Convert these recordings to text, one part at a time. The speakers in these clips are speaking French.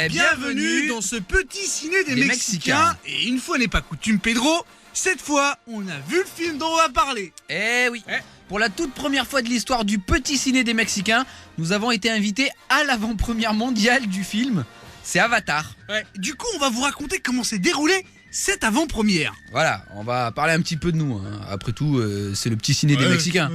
bienvenue dans ce petit ciné des Mexicains. Et une fois n'est pas coutume, Pedro, cette fois, on a vu le film dont on va parler. Eh oui. Pour la toute première fois de l'histoire du petit ciné des Mexicains, nous avons été invités à l'avant-première mondiale du film. C'est Avatar. Du coup, on va vous raconter comment s'est déroulé cette avant-première. Voilà, on va parler un petit peu de nous. Hein. Après tout, c'est le petit ciné des Mexicains,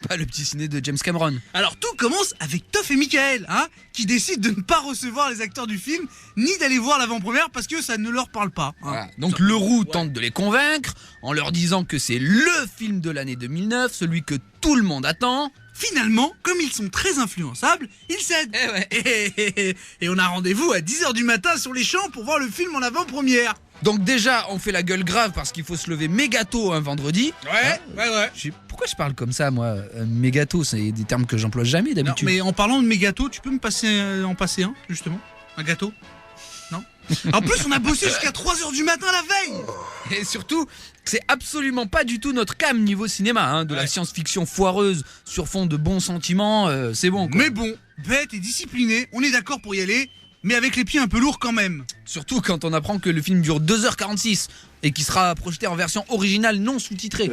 pas le petit ciné de James Cameron. Alors tout commence avec Toph et Michael, qui décident de ne pas recevoir les acteurs du film, ni d'aller voir l'avant-première parce que ça ne leur parle pas. Voilà. Donc Leroux tente de les convaincre en leur disant que c'est le film de l'année 2009, celui que tout le monde attend. Finalement, comme ils sont très influençables, ils cèdent. Et on a rendez-vous à 10h du matin sur les champs pour voir le film en avant-première. Donc déjà, on fait la gueule grave parce qu'il faut se lever méga tôt un vendredi. Pourquoi je parle comme ça, moi méga tôt, c'est des termes que j'emploie jamais d'habitude. Non, mais en parlant de méga tôt, tu peux me passer en passer un, justement? Un gâteau? Non? En plus, on a bossé jusqu'à 3h du matin la veille. Et surtout, c'est absolument pas du tout notre cam niveau cinéma, de la science-fiction foireuse sur fond de bons sentiments, c'est bon quoi. Mais bon, bête et discipliné, on est d'accord pour y aller, mais avec les pieds un peu lourds quand même. Surtout quand on apprend que le film dure 2h46 et qu'il sera projeté en version originale non sous-titrée.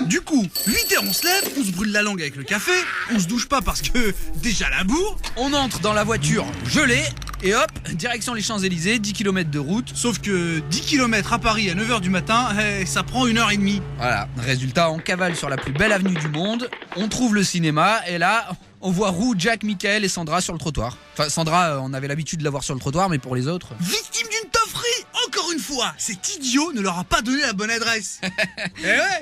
Du coup, 8h on se lève, on se brûle la langue avec le café, on se douche pas parce que déjà la bourre. On entre dans la voiture gelée et hop, direction les Champs-Élysées, 10 km de route. Sauf que 10 km à Paris à 9h du matin, ça prend 1h30. Voilà, résultat, on cavale sur la plus belle avenue du monde, on trouve le cinéma et là... on voit Roux, Jack, Michael et Sandra sur le trottoir. Enfin, Sandra, on avait l'habitude de la voir sur le trottoir, mais pour les autres... Victime d'une tofferie, encore une fois. Cet idiot ne leur a pas donné la bonne adresse.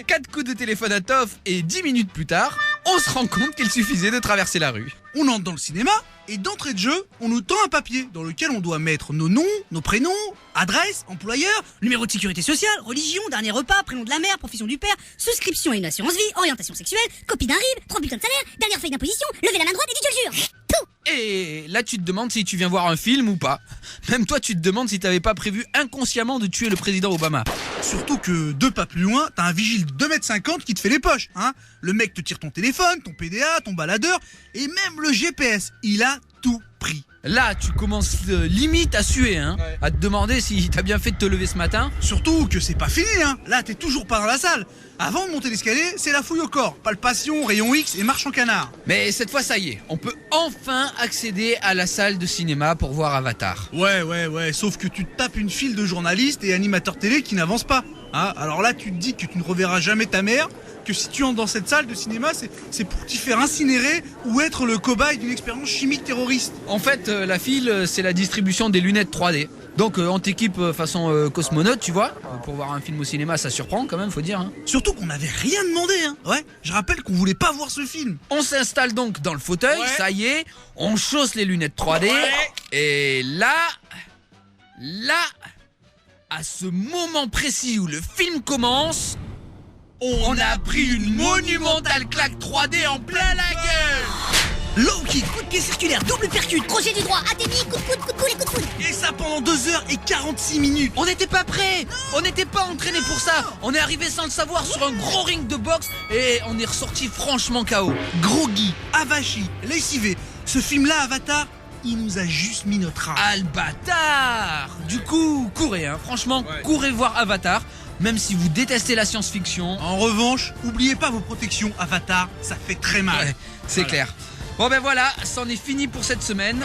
4 coups de téléphone à Toph et 10 minutes plus tard, on se rend compte qu'il suffisait de traverser la rue. On entre dans le cinéma et d'entrée de jeu, on nous tend un papier dans lequel on doit mettre nos noms, nos prénoms, adresse, employeur, numéro de sécurité sociale, religion, dernier repas, prénom de la mère, profession du père, souscription à une assurance vie, orientation sexuelle, copie d'un RIB, 3 bulletins de salaire, dernière feuille d'imposition, levez la main droite et dites je le jure. Tout. Et là tu te demandes si tu viens voir un film ou pas. Même toi tu te demandes si t'avais pas prévu inconsciemment de tuer le président Obama. Surtout que 2 pas plus loin, t'as un vigile de 2m50 qui te fait les poches. Le mec te tire ton téléphone, ton PDA, ton baladeur et même le GPS. Il a tout pris. Là, tu commences limite à suer, à te demander si t'as bien fait de te lever ce matin. Surtout que c'est pas fini, Là, t'es toujours pas dans la salle. Avant de monter l'escalier, c'est la fouille au corps. Palpation, rayon X et marche en canard. Mais cette fois, ça y est, on peut enfin accéder à la salle de cinéma pour voir Avatar. Ouais, sauf que tu te tapes une file de journalistes et animateurs télé qui n'avancent pas. Alors là, tu te dis que tu ne reverras jamais ta mère, que si tu entres dans cette salle de cinéma, c'est pour t'y faire incinérer ou être le cobaye d'une expérience chimique terroriste. En fait, la file, c'est la distribution des lunettes 3D. Donc on t'équipe façon cosmonaute, tu vois. Pour voir un film au cinéma, ça surprend quand même, faut dire. Surtout qu'on n'avait rien demandé. Je rappelle qu'on voulait pas voir ce film. On s'installe donc dans le fauteuil, ça y est, on chausse les lunettes 3D. Et là, à ce moment précis où le film commence, on a pris une monumentale claque 3D en plein la gueule. Low kick, coup de pied circulaire, double percute, crochet du droit, ATMI, coup de coude et coup de coude. Et ça pendant 2h46 minutes. On n'était pas prêts, on n'était pas entraînés pour ça. On est arrivé sans le savoir sur un gros ring de boxe et on est ressorti franchement KO. Groggy, avachi, lessivé. Ce film-là, Avatar, il nous a juste mis notre âme. Albatar. Du coup, courez, franchement, courez voir Avatar. Même si vous détestez la science-fiction. En revanche, oubliez pas vos protections. Avatar, ça fait très mal. C'est clair. Bon ben voilà, c'en est fini pour cette semaine.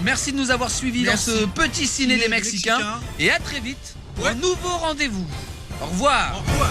Merci de nous avoir suivis dans ce petit ciné des Mexicains. Et à très vite pour un nouveau rendez-vous. Au revoir. Au revoir.